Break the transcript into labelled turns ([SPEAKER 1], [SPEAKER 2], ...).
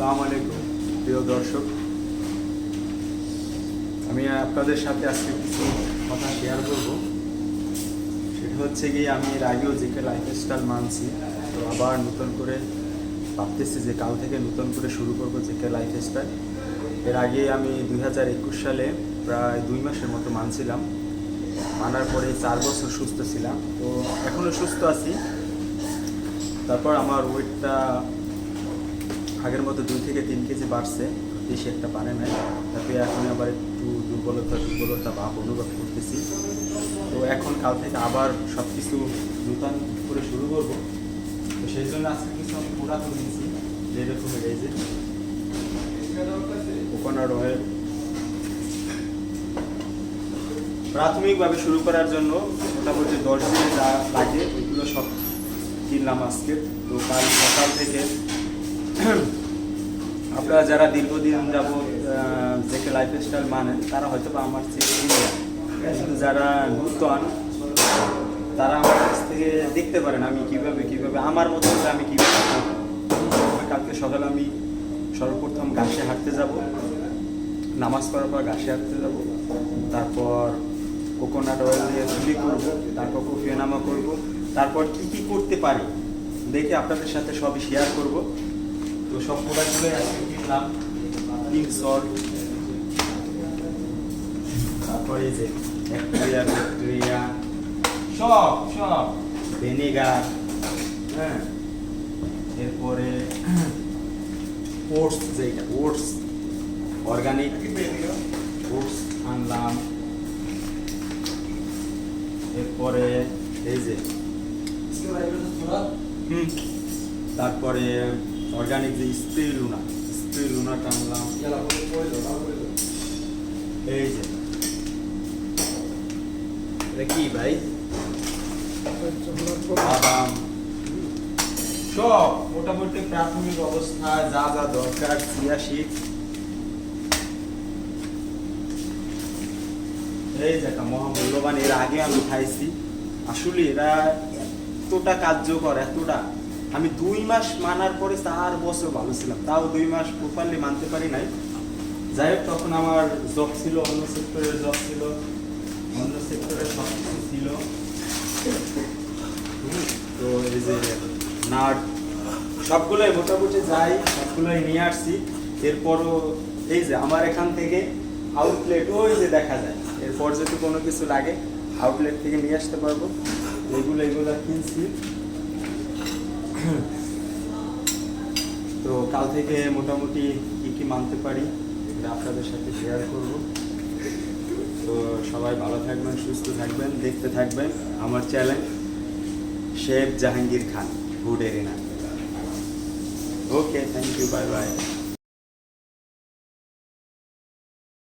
[SPEAKER 1] আসসালামু আলাইকুম প্রিয় দর্শক, আমি আপনাদের সাথে আজকে কিছু কথা শেয়ার করব। সেটা হচ্ছে কি, আমি এর আগেও জেকে লাইফস্টাইল মানছি, তো আবার নতুন করে ভাবতেছি যে কাল থেকে নতুন করে শুরু করব জেকে লাইফস্টাইল। এর আগে আমি 2021 সালে প্রায় 2 মাসের মতো মানছিলাম। মানার পরে 4 বছর সুস্থ ছিলাম, তো এখনও সুস্থ আছি। তারপর আমার ওয়েটটা আগের মতো 2 থেকে 3 কেজি বাড়ছে, বেশি একটা বাড়ে নাই। তারপরে এখন আবার একটু দুর্বলতা ভাব অনুভব করতেছি। তো এখন কাল থেকে আবার সব কিছু নতুন করে শুরু করব। তো সেই জন্য আজকে কিছু আমি পুরাতন নিয়েছি, যেরকম এই যে কোকোনাট অয়েল। প্রাথমিকভাবে শুরু করার জন্য মোটামুটি 10 দিনে যা লাগে ওইগুলো সব কিনলাম আজকে। তো কাল সকাল থেকে আপনারা যারা দীর্ঘদিন যাবত জেকে লাইফস্টাইল মানেন তারা হয়তো বা আমার চেয়ে কিন্তু যারা নূতন তারা আমার কাছ থেকে দেখতে পারেন আমি কিভাবে আমার মতো করে আমি কীভাবে কালকে সকালে আমি সর্বপ্রথম ঘাসে হাঁটতে যাব, নামাজ পড়ার পর ঘাসে হাঁটতে যাব, তারপর কোকোনাট অয়েল দিয়ে চুলি করবো, তারপর কফিয়ানামা করব, তারপর কি করতে পারি দেখে আপনাদের সাথে সবই শেয়ার করব। তো সব প্রোডাক্টগুলো আজকে কিনলাম। পিঙ্ক সল্ট, তারপরে এই যে ব্যাকটেরিয়া সব ভিনেগার, হ্যাঁ, এরপরে ওটস, যেটা ওটস অর্গানিক ওটস আনলাম। এরপরে এই যে তারপরে অর্গানিক যে স্প্রে লুনাটা আনলাম। এই যে এটা কি ভাই, বাদাম, সব মোটামুটি প্রাথমিক অবস্থায় যা যা দরকার। চিয়া সিড, এই যে একটা মহামূল্যবান, এর আগে আমি খাইছি। আসলে এরা এতটা কার্যকর, এতটা। আমি 2 মাস মানার পরে 4 বছর ভালো ছিলাম, তাও 2 মাস প্রপারলি মানতে পারি নাই। যাই হোক, তখন আমার জব ছিল, অন্য সেক্টরের জব ছিল, অন্য সেক্টরের সব কিছু ছিল। তো এই যে নাট সবগুলোই মোটামুটি যাই, সবগুলোই নিয়ে আসছি। এরপরও এই যে আমার এখান থেকে আউটলেট ওই যে দেখা যায়, এরপর যদি কোনো কিছু লাগে আউটলেট থেকে নিয়ে আসতে পারবো। এগুলো কিনছি। তো কাল থেকে মোটামুটি কি মানতে পারি এটা আপনাদের সাথে শেয়ার করব। তো সবাই ভালো থাকবেন, সুস্থ থাকবেন, দেখতে থাকবেন আমার channel chef Jahangir Khan food arena. Okay, thank you, bye by.